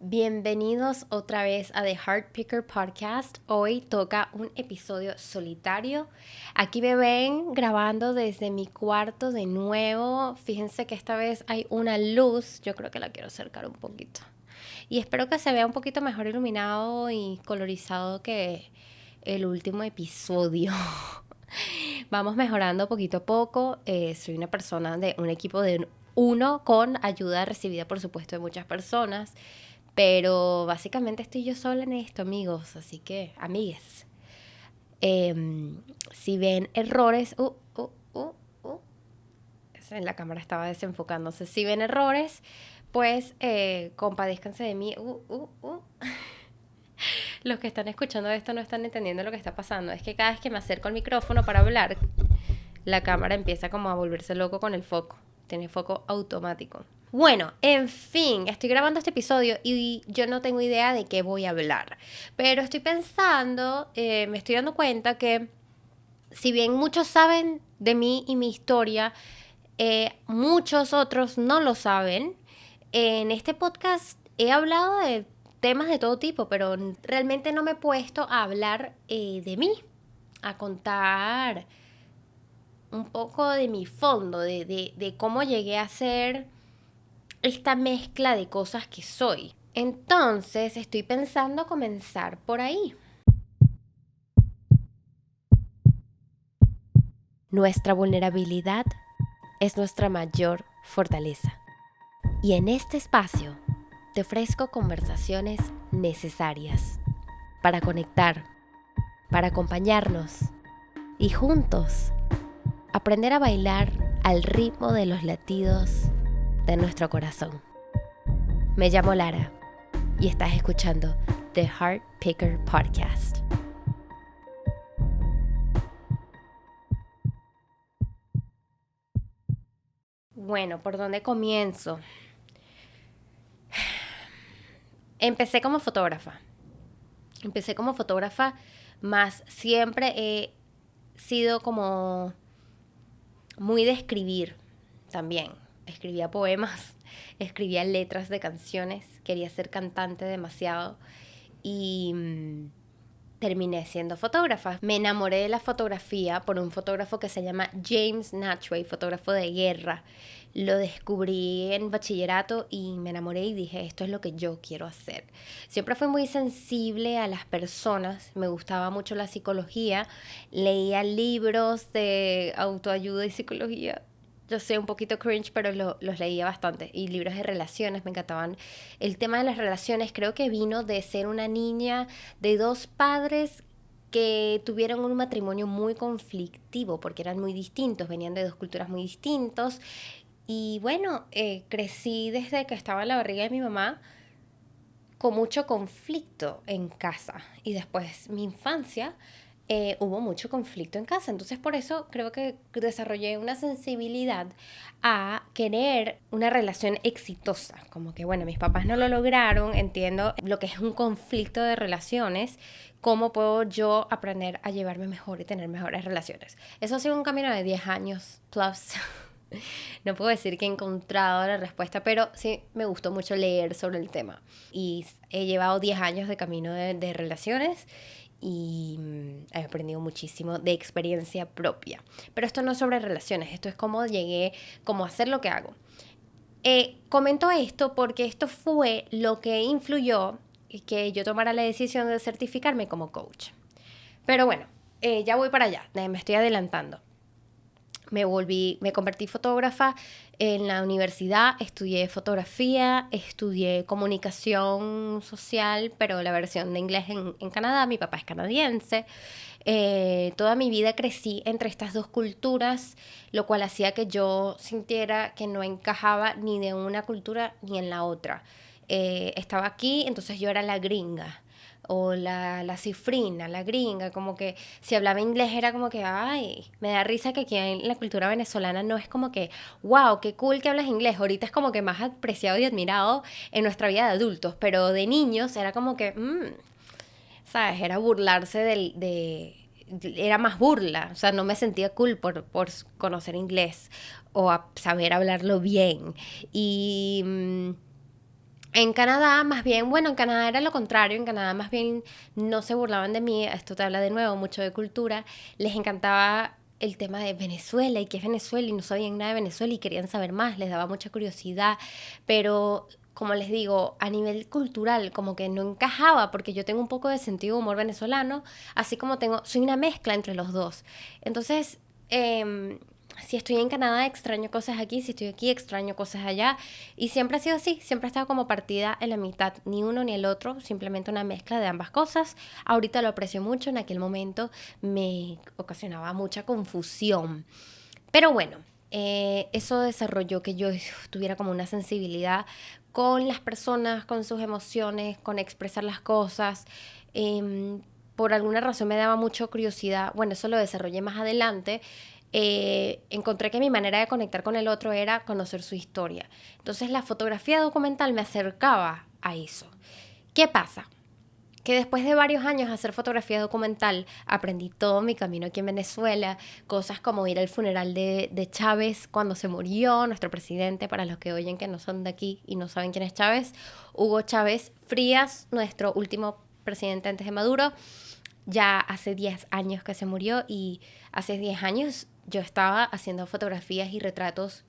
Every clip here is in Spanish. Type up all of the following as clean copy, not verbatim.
Bienvenidos otra vez a The Heart Picker Podcast. Hoy toca un episodio solitario. Aquí me ven grabando desde mi cuarto de nuevo. Fíjense que esta vez hay una luz. Yo creo que la quiero acercar un poquito. Y espero que se vea un poquito mejor iluminado y colorizado que el último episodio. Vamos mejorando poquito a poco. Soy una persona de un equipo de uno con ayuda recibida, por supuesto, de muchas personas. Pero básicamente estoy yo sola en esto, amigos. Así que, amigues, si ven errores... En la cámara estaba desenfocándose. Si ven errores, pues compadézcanse de mí. Los que están escuchando esto no están entendiendo lo que está pasando. Es que cada vez que me acerco al micrófono para hablar, la cámara empieza como a volverse loco con el foco. Tiene foco automático. Bueno, en fin, estoy grabando este episodio y yo no tengo idea de qué voy a hablar. Pero estoy pensando, me estoy dando cuenta que si bien muchos saben de mí y mi historia, muchos otros no lo saben. En este podcast he hablado de temas de todo tipo, pero realmente no me he puesto a hablar de mí, a contar un poco de mi fondo, de cómo llegué a ser esta mezcla de cosas que soy. Entonces estoy pensando comenzar por ahí. Nuestra vulnerabilidad es nuestra mayor fortaleza. Y en este espacio te ofrezco conversaciones necesarias para conectar, para acompañarnos y juntos aprender a bailar al ritmo de los latidos de nuestro corazón. Me llamo Lara y estás escuchando The Heart Picker Podcast. Bueno, ¿por dónde comienzo? Empecé como fotógrafa. Más siempre he sido como muy de escribir también. Escribía poemas, escribía letras de canciones, quería ser cantante demasiado y terminé siendo fotógrafa. Me enamoré de la fotografía por un fotógrafo que se llama James Natchway, fotógrafo de guerra. Lo descubrí en bachillerato y me enamoré y dije, esto es lo que yo quiero hacer. Siempre fui muy sensible a las personas, me gustaba mucho la psicología, leía libros de autoayuda y psicología. Yo sé, un poquito cringe, pero los leía bastante. Y libros de relaciones, me encantaban. El tema de las relaciones creo que vino de ser una niña de dos padres que tuvieron un matrimonio muy conflictivo porque eran muy distintos, venían de dos culturas muy distintos. Y bueno, crecí desde que estaba en la barriga de mi mamá con mucho conflicto en casa. Y después mi infancia hubo mucho conflicto en casa. Entonces por eso creo que desarrollé una sensibilidad a querer una relación exitosa. Como que bueno, mis papás no lo lograron, entiendo lo que es un conflicto de relaciones. ¿Cómo puedo yo aprender a llevarme mejor y tener mejores relaciones? Eso ha sido un camino de 10 años plus. No puedo decir que he encontrado la respuesta, pero sí me gustó mucho leer sobre el tema. Y he llevado 10 años de camino de relaciones y he aprendido muchísimo de experiencia propia. Pero esto no es sobre relaciones, esto es cómo llegué, cómo hacer lo que hago. Comento esto porque esto fue lo que influyó que yo tomara la decisión de certificarme como coach. Pero bueno, ya voy para allá, me estoy adelantando. Me convertí fotógrafa en la universidad, estudié fotografía, estudié comunicación social, pero la versión de inglés en Canadá, mi papá es canadiense. Toda mi vida crecí entre estas dos culturas, lo cual hacía que yo sintiera que no encajaba ni de una cultura ni en la otra. Estaba aquí, entonces yo era la gringa o la cifrina, la gringa, como que si hablaba inglés era como que, ay, me da risa que aquí en la cultura venezolana no es como que, wow, qué cool que hablas inglés, ahorita es como que más apreciado y admirado en nuestra vida de adultos, pero de niños era como que, ¿sabes? Era burlarse era más burla, o sea, no me sentía cool por conocer inglés o a saber hablarlo bien. Y En Canadá, más bien, bueno, en Canadá era lo contrario, en Canadá más bien no se burlaban de mí, esto te habla de nuevo mucho de cultura, les encantaba el tema de Venezuela y qué es Venezuela y no sabían nada de Venezuela y querían saber más, les daba mucha curiosidad, pero como les digo, a nivel cultural como que no encajaba porque yo tengo un poco de sentido de humor venezolano, así como tengo, soy una mezcla entre los dos. Entonces, si estoy en Canadá extraño cosas aquí, si estoy aquí extraño cosas allá y siempre ha sido así, siempre ha estado como partida en la mitad, ni uno ni el otro, simplemente una mezcla de ambas cosas. Ahorita lo aprecio mucho, en aquel momento me ocasionaba mucha confusión. Pero bueno, eso desarrolló que yo tuviera como una sensibilidad con las personas, con sus emociones, con expresar las cosas. Por alguna razón me daba mucha curiosidad, bueno, eso lo desarrollé más adelante. Encontré que mi manera de conectar con el otro era conocer su historia. Entonces la fotografía documental me acercaba a eso. ¿Qué pasa? Que después de varios años de hacer fotografía documental, aprendí todo mi camino aquí en Venezuela, cosas como ir al funeral de Chávez cuando se murió, nuestro presidente, para los que oyen que no son de aquí y no saben quién es Chávez, Hugo Chávez Frías, nuestro último presidente antes de Maduro, ya hace 10 años que se murió y hace 10 años yo estaba haciendo fotografías y retratos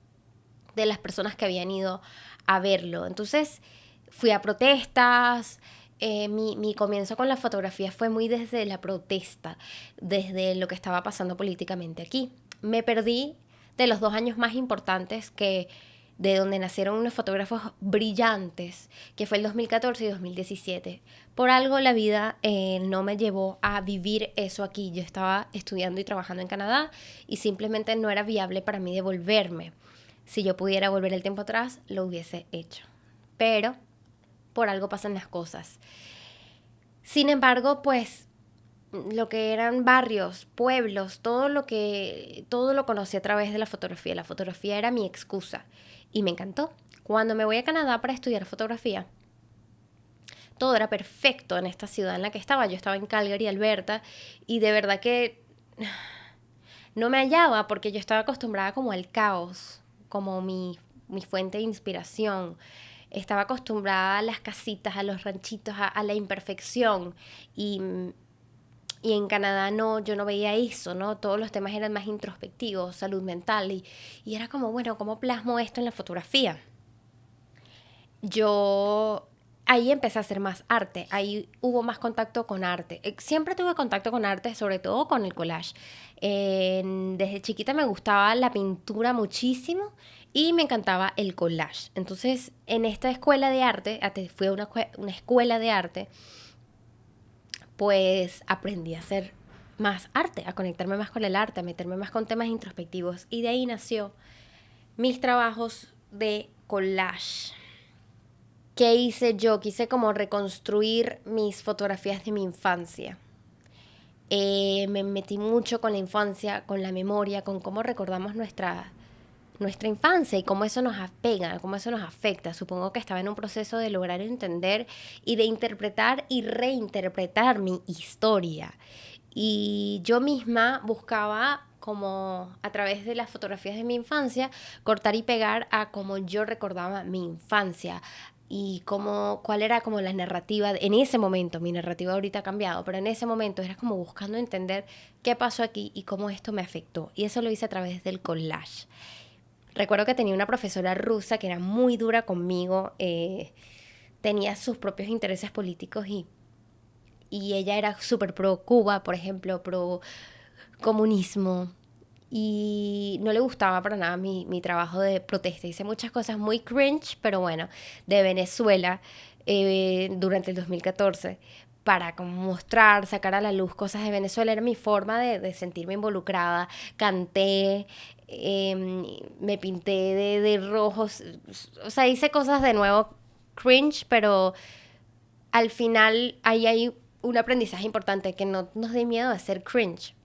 de las personas que habían ido a verlo. Entonces fui a protestas. Mi comienzo con la fotografía fue muy desde la protesta, desde lo que estaba pasando políticamente aquí. Me perdí de los 2 años más importantes que de donde nacieron unos fotógrafos brillantes, que fue el 2014 y 2017. Por algo la vida no me llevó a vivir eso aquí. Yo estaba estudiando y trabajando en Canadá y simplemente no era viable para mí devolverme. Si yo pudiera volver el tiempo atrás, lo hubiese hecho. Pero por algo pasan las cosas. Sin embargo, pues lo que eran barrios, pueblos, todo lo conocí a través de la fotografía. La fotografía era mi excusa y me encantó. Cuando me voy a Canadá para estudiar fotografía, todo era perfecto en esta ciudad en la que estaba. Yo estaba en Calgary, Alberta, y de verdad que no me hallaba porque yo estaba acostumbrada como al caos, como mi fuente de inspiración. Estaba acostumbrada a las casitas, a los ranchitos, a la imperfección. Y, y en Canadá no, yo no veía eso, ¿no? Todos los temas eran más introspectivos, salud mental. Y era como, bueno, ¿cómo plasmo esto en la fotografía? Yo ahí empecé a hacer más arte, ahí hubo más contacto con arte. Siempre tuve contacto con arte, sobre todo con el collage. Desde chiquita me gustaba la pintura muchísimo y me encantaba el collage. Entonces, en esta escuela de arte, fui a una escuela de arte, pues aprendí a hacer más arte, a conectarme más con el arte, a meterme más con temas introspectivos. Y de ahí nació mis trabajos de collage. ¿Qué hice yo? Quise como reconstruir mis fotografías de mi infancia. Me metí mucho con la infancia, con la memoria, con cómo recordamos nuestra infancia y cómo eso nos apega, cómo eso nos afecta. Supongo que estaba en un proceso de lograr entender y de interpretar y reinterpretar mi historia. Y yo misma buscaba como a través de las fotografías de mi infancia, cortar y pegar a como yo recordaba mi infancia y cuál era como la narrativa en ese momento. Mi narrativa ahorita ha cambiado, pero en ese momento era como buscando entender qué pasó aquí y cómo esto me afectó. Y eso lo hice a través del collage. Recuerdo que tenía una profesora rusa que era muy dura conmigo, tenía sus propios intereses políticos y ella era súper pro Cuba, por ejemplo, pro comunismo. Y no le gustaba para nada mi trabajo de protesta. Hice muchas cosas muy cringe, pero bueno, de Venezuela durante el 2014 para como mostrar, sacar a la luz cosas de Venezuela. Era mi forma de sentirme involucrada. Canté, me pinté de rojos. O sea, hice cosas de nuevo cringe, pero al final ahí hay un aprendizaje importante, que no nos dé miedo de ser cringe.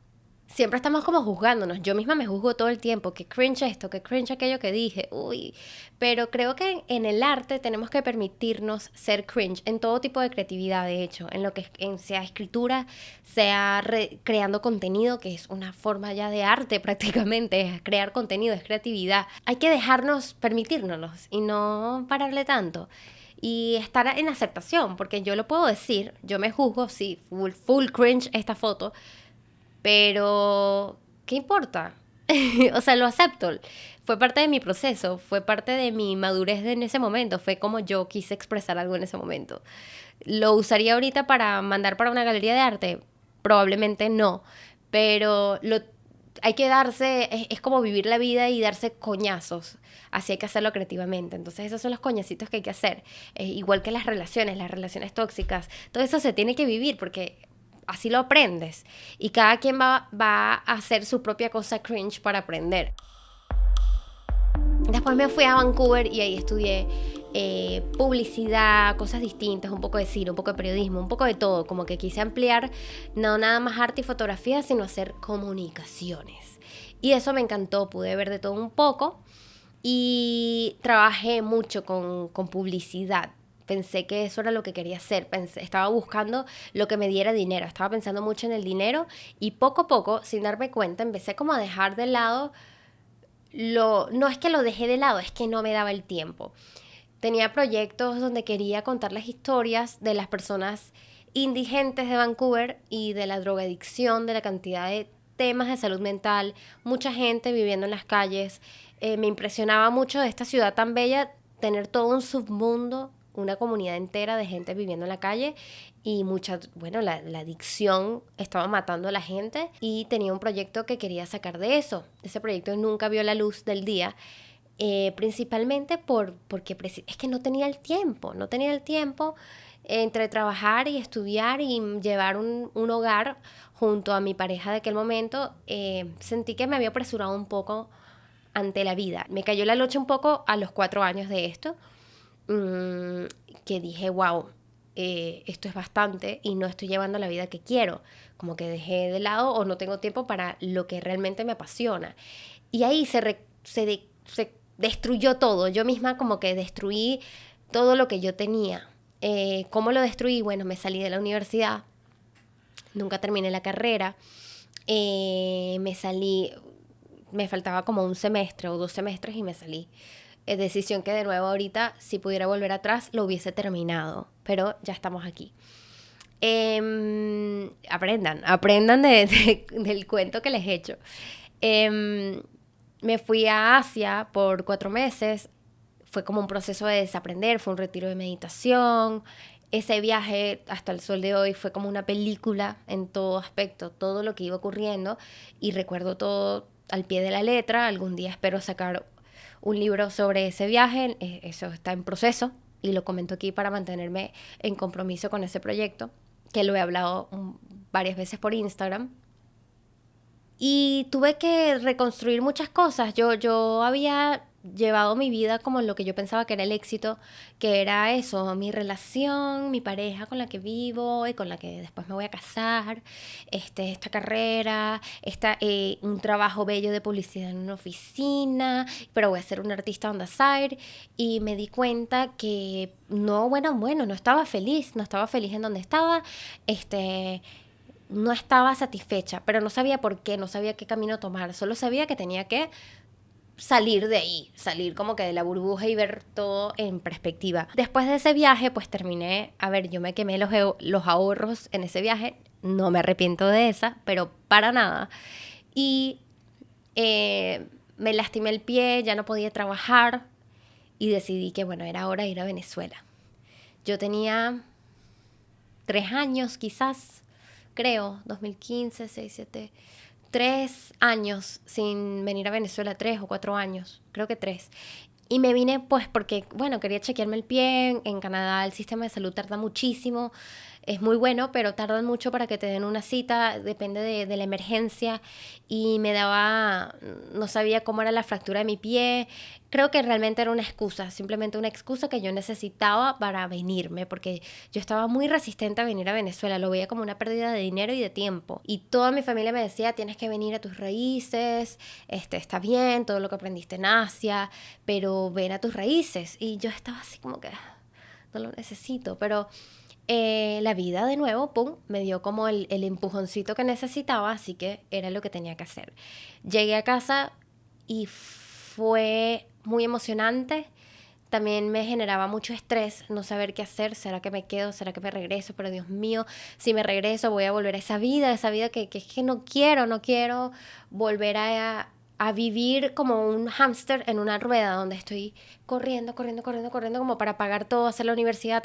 Siempre estamos como juzgándonos. Yo misma me juzgo todo el tiempo. Que cringe esto, que cringe aquello que dije. Uy. Pero creo que en el arte tenemos que permitirnos ser cringe. En todo tipo de creatividad, de hecho. En lo que sea escritura, sea creando contenido, que es una forma ya de arte prácticamente. Es crear contenido, es creatividad. Hay que dejarnos, permitírnoslos y no pararle tanto. y estar en aceptación, porque yo lo puedo decir, yo me juzgo, sí, full cringe esta foto, pero ¿qué importa? O sea, lo acepto. Fue parte de mi proceso, fue parte de mi madurez en ese momento, fue como yo quise expresar algo en ese momento. ¿Lo usaría ahorita para mandar para una galería de arte? Probablemente no, pero hay que darse, es como vivir la vida y darse coñazos, así hay que hacerlo creativamente. Entonces esos son los coñacitos que hay que hacer, igual que las relaciones tóxicas, todo eso se tiene que vivir porque así lo aprendes y cada quien va a hacer su propia cosa cringe para aprender. Después me fui a Vancouver y ahí estudié publicidad, cosas distintas, un poco de cine, un poco de periodismo, un poco de todo. Como que quise ampliar no nada más arte y fotografía, sino hacer comunicaciones. Y eso me encantó, pude ver de todo un poco y trabajé mucho con publicidad. Pensé que eso era lo que quería hacer. Estaba buscando lo que me diera dinero. Estaba pensando mucho en el dinero y poco a poco, sin darme cuenta, empecé como a dejar de lado no es que lo dejé de lado, es que no me daba el tiempo. Tenía proyectos donde quería contar las historias de las personas indigentes de Vancouver y de la drogadicción, de la cantidad de temas de salud mental, mucha gente viviendo en las calles. Me impresionaba mucho de esta ciudad tan bella tener todo un submundo, una comunidad entera de gente viviendo en la calle y la adicción estaba matando a la gente y tenía un proyecto que quería sacar de eso. Ese proyecto nunca vio la luz del día, principalmente porque es que no tenía el tiempo, entre trabajar y estudiar y llevar un hogar junto a mi pareja de aquel momento. Sentí que me había apresurado un poco ante la vida. Me cayó la noche un poco a los 4 años de esto, que dije, wow, esto es bastante y no estoy llevando la vida que quiero. Como que dejé de lado o no tengo tiempo para lo que realmente me apasiona. Y ahí se destruyó todo. Yo misma como que destruí todo lo que yo tenía. ¿Cómo lo destruí? Bueno, me salí de la universidad, nunca terminé la carrera, me faltaba como un semestre o 2 semestres y me salí. Decisión que de nuevo ahorita, si pudiera volver atrás, lo hubiese terminado, pero ya estamos aquí. Aprendan del cuento que les he hecho. Me fui a Asia por 4 meses, fue como un proceso de desaprender, fue un retiro de meditación. Ese viaje hasta el sol de hoy fue como una película en todo aspecto, todo lo que iba ocurriendo y recuerdo todo al pie de la letra. Algún día espero sacar un libro sobre ese viaje, eso está en proceso y lo comento aquí para mantenerme en compromiso con ese proyecto, que lo he hablado varias veces por Instagram. Y tuve que reconstruir muchas cosas. Yo había llevado mi vida como lo que yo pensaba que era el éxito, que era eso, mi relación, mi pareja con la que vivo y con la que después me voy a casar, esta carrera, un trabajo bello de publicidad en una oficina, pero voy a ser un artista on the side. Y me di cuenta que no estaba feliz, no estaba feliz en donde estaba, no estaba satisfecha, pero no sabía por qué, no sabía qué camino tomar, solo sabía que tenía que salir de ahí, salir como que de la burbuja y ver todo en perspectiva. Después de ese viaje, pues terminé, yo me quemé los ahorros en ese viaje, no me arrepiento de esa, pero para nada. Y me lastimé el pie, ya no podía trabajar y decidí que, bueno, era hora de ir a Venezuela. Yo tenía 3 años quizás, creo, 2015, 6, 7, 3 años sin venir a Venezuela, 3 o 4 años, creo que 3. Y me vine pues porque, bueno, quería chequearme el pie. En Canadá el sistema de salud tarda muchísimo. Es muy bueno, pero tardan mucho para que te den una cita. Depende de la emergencia. Y no sabía cómo era la fractura de mi pie. Creo que realmente era una excusa, simplemente una excusa que yo necesitaba para venirme, porque yo estaba muy resistente a venir a Venezuela. Lo veía como una pérdida de dinero y de tiempo. Y toda mi familia me decía, tienes que venir a tus raíces, está bien, todo lo que aprendiste en Asia, pero ven a tus raíces. Y yo estaba así como que no lo necesito, pero la vida de nuevo, pum, me dio como el empujoncito que necesitaba, así que era lo que tenía que hacer. Llegué a casa y fue muy emocionante. también me generaba mucho estrés no saber qué hacer. ¿Será que me quedo? ¿Será que me regreso? Pero Dios mío, si me regreso voy a volver a esa vida que es que no quiero volver a vivir como un hámster en una rueda donde estoy corriendo como para pagar todo, hacer la universidad,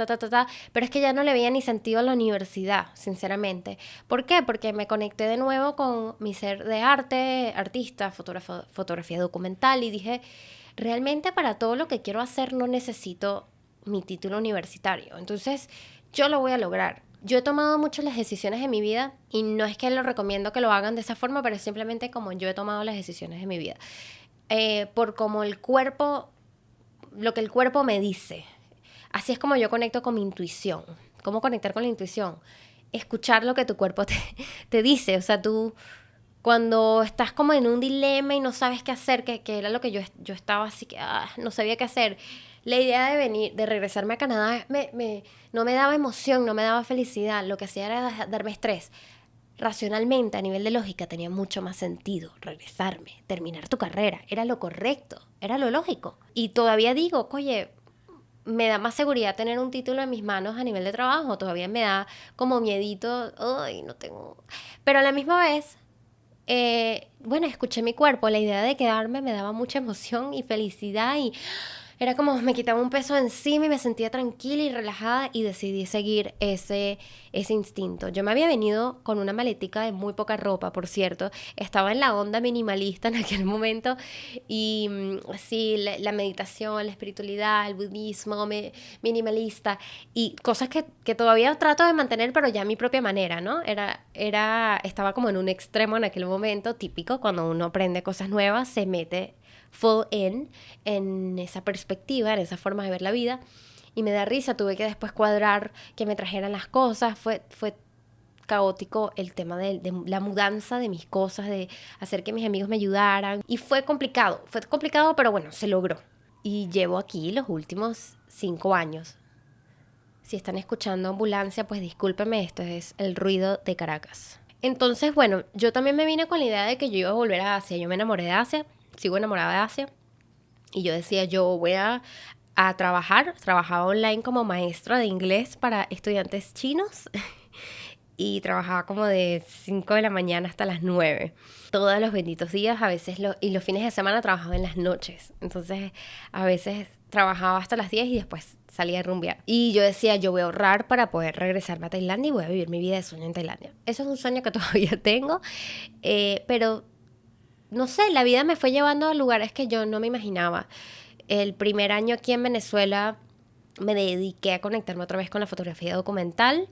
pero es que ya no le veía ni sentido a la universidad, sinceramente. ¿Por qué? Porque me conecté de nuevo con mi ser de arte, artista, fotografía documental y dije, realmente para todo lo que quiero hacer no necesito mi título universitario. Entonces, yo lo voy a lograr. Yo he tomado muchas las decisiones en mi vida y no es que lo recomiendo que lo hagan de esa forma, pero es simplemente como yo he tomado las decisiones de mi vida. Por como el cuerpo, lo que el cuerpo me dice. Así es como yo conecto con mi intuición. ¿Cómo conectar con la intuición? Escuchar lo que tu cuerpo te dice. O sea, tú cuando estás como en un dilema y no sabes qué hacer, que era lo que yo estaba así que no sabía qué hacer. La idea de venir, de regresarme a Canadá, no me daba emoción, no me daba felicidad. Lo que hacía era darme estrés. Racionalmente, a nivel de lógica, tenía mucho más sentido regresarme, terminar tu carrera. Era lo correcto, era lo lógico. Y todavía digo, oye, me da más seguridad tener un título en mis manos a nivel de trabajo. Todavía me da como miedito, ay, no tengo. Pero a la misma vez bueno, escuché mi cuerpo, la idea de quedarme me daba mucha emoción y felicidad y era como me quitaba un peso encima y me sentía tranquila y relajada y decidí seguir ese instinto. Yo me había venido con una maletica de muy poca ropa, por cierto. Estaba en la onda minimalista en aquel momento y sí, la meditación, la espiritualidad, el budismo minimalista y cosas que todavía trato de mantener, pero ya a mi propia manera, ¿no? Estaba como en un extremo en aquel momento, típico, cuando uno aprende cosas nuevas, se mete full en esa perspectiva, en esa forma de ver la vida. Y me da risa, tuve que después cuadrar que me trajeran las cosas. Fue caótico el tema de la mudanza de mis cosas, de hacer que mis amigos me ayudaran. Y fue complicado, pero bueno, se logró. Y llevo aquí los últimos 5 años. Si están escuchando ambulancia, pues discúlpeme, esto es el ruido de Caracas. Entonces, bueno, yo también me vine con la idea de que yo iba a volver a Asia. Yo me enamoré de Asia, sigo enamorada de Asia. Y yo decía, yo voy a trabajar. Trabajaba online como maestra de inglés para estudiantes chinos. Y trabajaba como de 5 de la mañana hasta las 9. Todos los benditos días, a veces y los fines de semana trabajaba en las noches. Entonces, a veces trabajaba hasta las 10 y después salía a rumbear. Y yo decía, yo voy a ahorrar para poder regresarme a Tailandia y voy a vivir mi vida de sueño en Tailandia. Eso es un sueño que todavía tengo, pero no sé, la vida me fue llevando a lugares que yo no me imaginaba. El primer año aquí en Venezuela me dediqué a conectarme otra vez con la fotografía documental,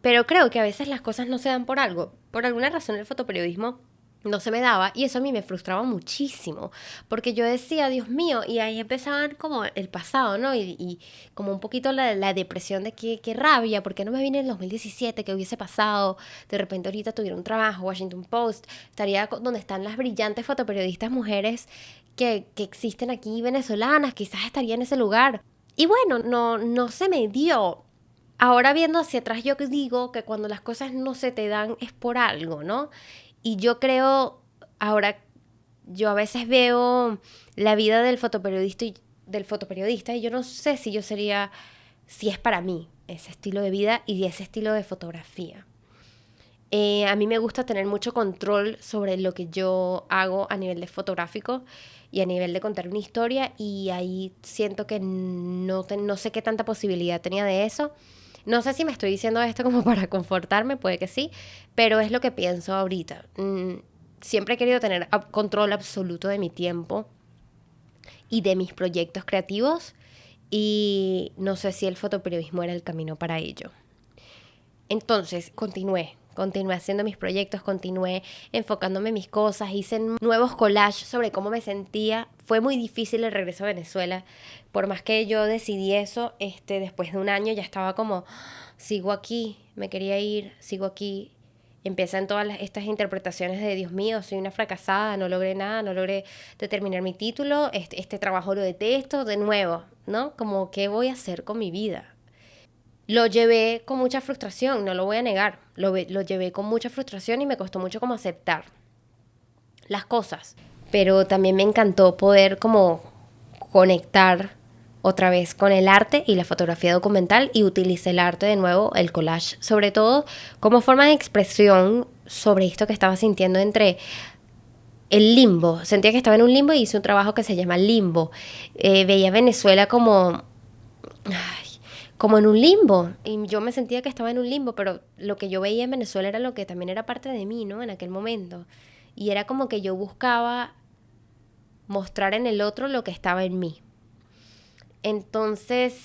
pero creo que a veces las cosas no se dan por algo. Por alguna razón el fotoperiodismo no se me daba y eso a mí me frustraba muchísimo porque yo decía, Dios mío, y ahí empezaban como el pasado, ¿no? Y como un poquito la depresión de qué rabia, ¿por qué no me vine en el 2017? ¿Qué hubiese pasado? De repente ahorita tuviera un trabajo, Washington Post, estaría donde están las brillantes fotoperiodistas mujeres que existen aquí venezolanas, quizás estaría en ese lugar. Y bueno, no se me dio. Ahora viendo hacia atrás yo digo que cuando las cosas no se te dan es por algo, ¿no? Y yo creo, ahora yo a veces veo la vida del fotoperiodista y yo no sé si si es para mí ese estilo de vida y ese estilo de fotografía. A mí me gusta tener mucho control sobre lo que yo hago a nivel de fotográfico y a nivel de contar una historia y ahí siento que no sé qué tanta posibilidad tenía de eso. No sé si me estoy diciendo esto como para confortarme, puede que sí, pero es lo que pienso ahorita. Siempre he querido tener control absoluto de mi tiempo y de mis proyectos creativos y no sé si el fotoperiodismo era el camino para ello. Entonces, continué haciendo mis proyectos, continué enfocándome en mis cosas, hice nuevos collages sobre cómo me sentía. Fue muy difícil el regreso a Venezuela, por más que yo decidí eso, después de un año ya estaba como, sigo aquí, me quería ir, sigo aquí. Empiezan todas estas interpretaciones de Dios mío, soy una fracasada, no logré nada, no logré determinar mi título, este trabajo lo detesto, de nuevo, ¿no? Como, ¿qué voy a hacer con mi vida? Lo llevé con mucha frustración, no lo voy a negar. Lo llevé con mucha frustración y me costó mucho como aceptar las cosas. Pero también me encantó poder como conectar otra vez con el arte y la fotografía documental y utilicé el arte de nuevo, el collage, sobre todo como forma de expresión sobre esto que estaba sintiendo entre el limbo. Sentía que estaba en un limbo y hice un trabajo que se llama Limbo. Veía Venezuela como en un limbo. Y yo me sentía que estaba en un limbo, pero lo que yo veía en Venezuela era lo que también era parte de mí, ¿no? En aquel momento. Y era como que yo buscaba mostrar en el otro lo que estaba en mí. Entonces,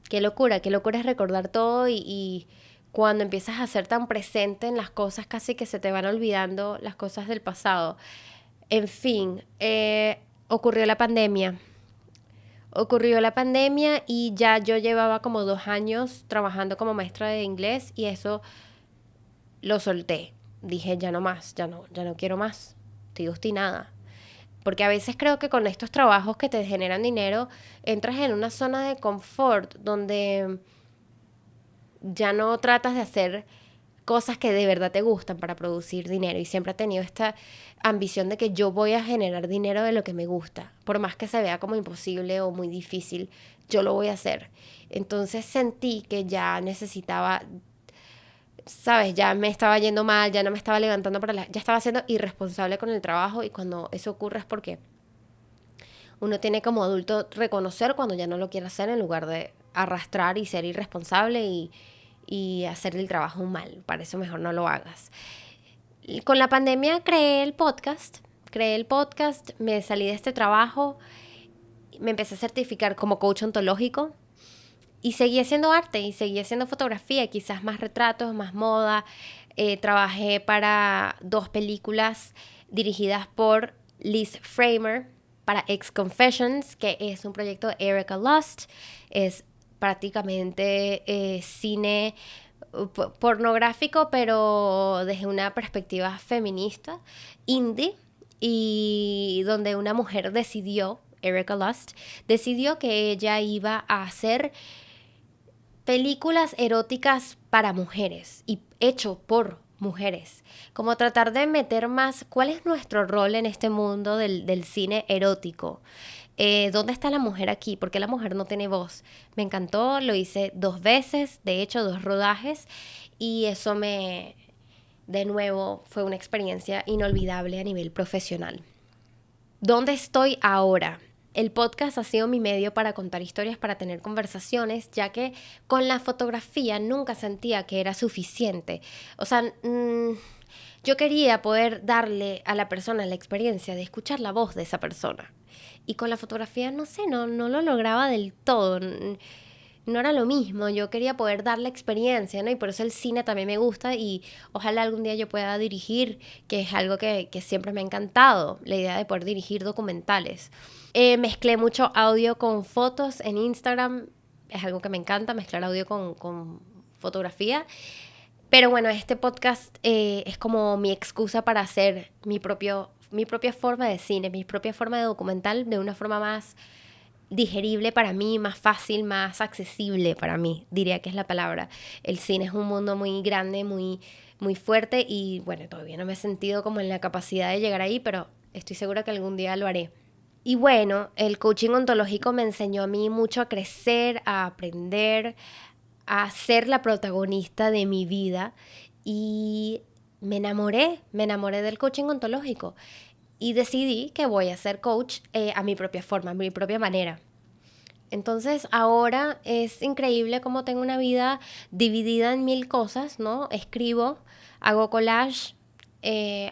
qué locura es recordar todo y cuando empiezas a ser tan presente en las cosas, casi que se te van olvidando las cosas del pasado. En fin, ocurrió la pandemia. Ocurrió la pandemia y ya yo llevaba como 2 años trabajando como maestra de inglés y eso lo solté. Dije, ya no más, ya no quiero más. Estoy obstinada. Porque a veces creo que con estos trabajos que te generan dinero, entras en una zona de confort donde ya no tratas de hacer cosas que de verdad te gustan para producir dinero. Y siempre he tenido esta ambición de que yo voy a generar dinero de lo que me gusta. Por más que se vea como imposible o muy difícil, yo lo voy a hacer. Entonces sentí que ya necesitaba, ¿sabes? Ya me estaba yendo mal, ya no me estaba levantando ya estaba siendo irresponsable con el trabajo y cuando eso ocurre es porque uno tiene como adulto reconocer cuando ya no lo quiere hacer en lugar de arrastrar y ser irresponsable y hacer el trabajo mal. Para eso mejor no lo hagas. Con la pandemia creé el podcast, me salí de este trabajo, me empecé a certificar como coach ontológico y seguí haciendo arte y seguí haciendo fotografía, quizás más retratos, más moda. Trabajé para 2 películas dirigidas por Liz Framer, para Ex Confessions, que es un proyecto de Erika Lust. Es prácticamente cine pornográfico, pero desde una perspectiva feminista, indie, y donde una mujer Erika Lust, decidió que ella iba a hacer películas eróticas para mujeres y hecho por mujeres. Como tratar de meter más cuál es nuestro rol en este mundo del cine erótico. ¿Dónde está la mujer aquí? ¿Por qué la mujer no tiene voz? Me encantó, lo hice 2 veces, de hecho 2 rodajes y eso de nuevo, fue una experiencia inolvidable a nivel profesional. ¿Dónde estoy ahora? El podcast ha sido mi medio para contar historias, para tener conversaciones, ya que con la fotografía nunca sentía que era suficiente. O sea, yo quería poder darle a la persona la experiencia de escuchar la voz de esa persona. Y con la fotografía, no sé, no lo lograba del todo. No era lo mismo, yo quería poder dar la experiencia, ¿no? Y por eso el cine también me gusta y ojalá algún día yo pueda dirigir, que es algo que siempre me ha encantado, la idea de poder dirigir documentales. Mezclé mucho audio con fotos en Instagram, es algo que me encanta, mezclar audio con fotografía. Pero bueno, este podcast es como mi excusa para hacer mi propia forma de cine, mi propia forma de documental de una forma más digerible para mí, más fácil, más accesible para mí, diría que es la palabra. El cine es un mundo muy grande, muy, muy fuerte y bueno, todavía no me he sentido como en la capacidad de llegar ahí, pero estoy segura que algún día lo haré. Y bueno, el coaching ontológico me enseñó a mí mucho a crecer, a aprender, a ser la protagonista de mi vida y me enamoré del coaching ontológico y decidí que voy a ser coach a mi propia forma, a mi propia manera. Entonces ahora es increíble cómo tengo una vida dividida en 1000 cosas, ¿no? Escribo, hago collage,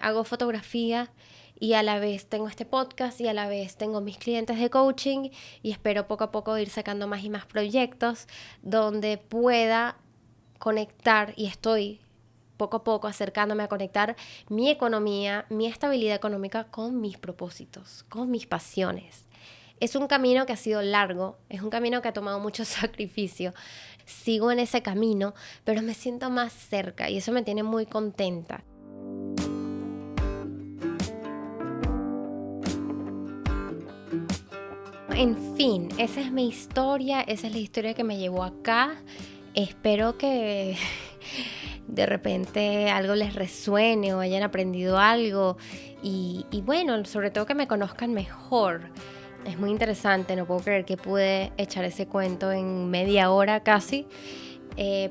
hago fotografía y a la vez tengo este podcast y a la vez tengo mis clientes de coaching y espero poco a poco ir sacando más y más proyectos donde pueda conectar y estoy poco a poco acercándome a conectar mi economía, mi estabilidad económica con mis propósitos, con mis pasiones. Es un camino que ha sido largo, es un camino que ha tomado mucho sacrificio. Sigo en ese camino, pero me siento más cerca y eso me tiene muy contenta. En fin, esa es mi historia, esa es la historia que me llevó acá. Espero que de repente algo les resuene o hayan aprendido algo y bueno, sobre todo que me conozcan mejor. Es muy interesante, no puedo creer que pude echar ese cuento en media hora casi,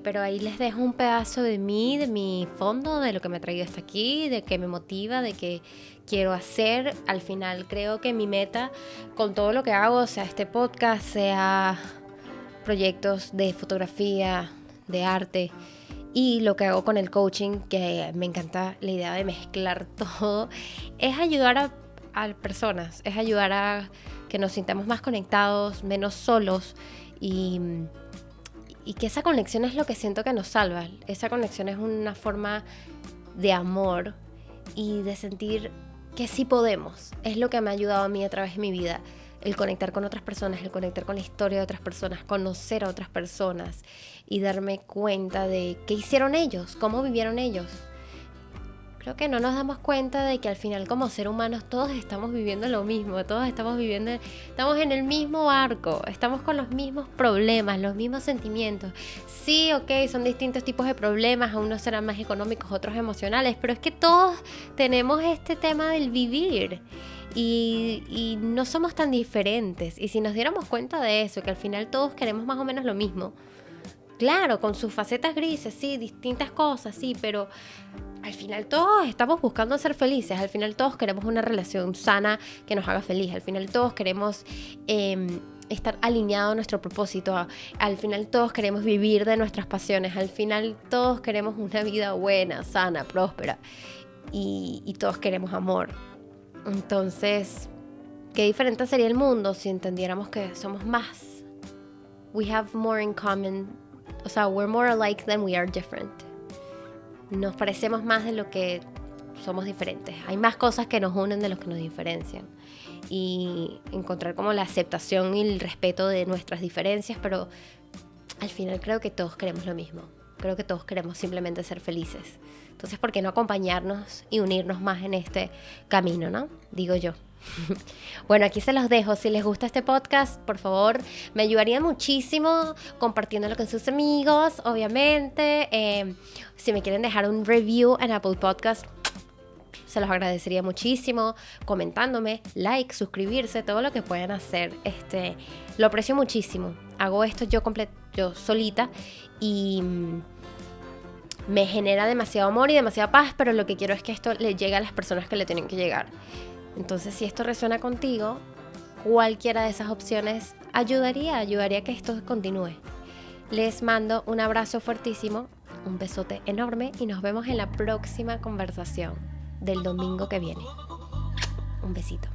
pero ahí les dejo un pedazo de mí, de mi fondo, de lo que me ha traído hasta aquí, de qué me motiva, de qué quiero hacer. Al final creo que mi meta con todo lo que hago, sea este podcast, sea proyectos de fotografía, de arte y lo que hago con el coaching, que me encanta la idea de mezclar todo, es ayudar a personas, es ayudar a que nos sintamos más conectados, menos solos y que esa conexión es lo que siento que nos salva. Esa conexión es una forma de amor y de sentir que sí podemos. Es lo que me ha ayudado a mí a través de mi vida. El conectar con otras personas, el conectar con la historia de otras personas, conocer a otras personas y darme cuenta de qué hicieron ellos, cómo vivieron ellos. Creo que no nos damos cuenta de que al final como seres humanos todos estamos viviendo lo mismo, todos estamos en el mismo barco, estamos con los mismos problemas, los mismos sentimientos. Sí, ok, son distintos tipos de problemas, unos serán más económicos, otros emocionales, pero es que todos tenemos este tema del vivir. Y no somos tan diferentes. Y si nos diéramos cuenta de eso, que al final todos queremos más o menos lo mismo, claro, con sus facetas grises, sí, distintas cosas, sí, pero al final todos estamos buscando ser felices. Al final todos queremos una relación sana que nos haga feliz. Al final todos queremos estar alineados a nuestro propósito. Al final todos queremos vivir de nuestras pasiones. Al final todos queremos una vida buena, sana, próspera. Y todos queremos amor. Entonces, qué diferente sería el mundo si entendiéramos que somos más. We have more in common. O sea, we're more alike than we are different. Nos parecemos más de lo que somos diferentes. Hay más cosas que nos unen de lo que nos diferencian. Y encontrar como la aceptación y el respeto de nuestras diferencias, pero al final creo que todos queremos lo mismo. Creo que todos queremos simplemente ser felices. Entonces, ¿por qué no acompañarnos y unirnos más en este camino, no? Digo yo. Bueno, aquí se los dejo. Si les gusta este podcast, por favor, me ayudaría muchísimo compartiéndolo con sus amigos, obviamente. Si me quieren dejar un review en Apple Podcast, se los agradecería muchísimo. Comentándome, like, suscribirse, todo lo que puedan hacer. Lo aprecio muchísimo. Hago esto yo solita y me genera demasiado amor y demasiada paz, pero lo que quiero es que esto le llegue a las personas que le tienen que llegar. Entonces, si esto resuena contigo, cualquiera de esas opciones ayudaría a que esto continúe. Les mando un abrazo fuertísimo, un besote enorme y nos vemos en la próxima conversación del domingo que viene. Un besito.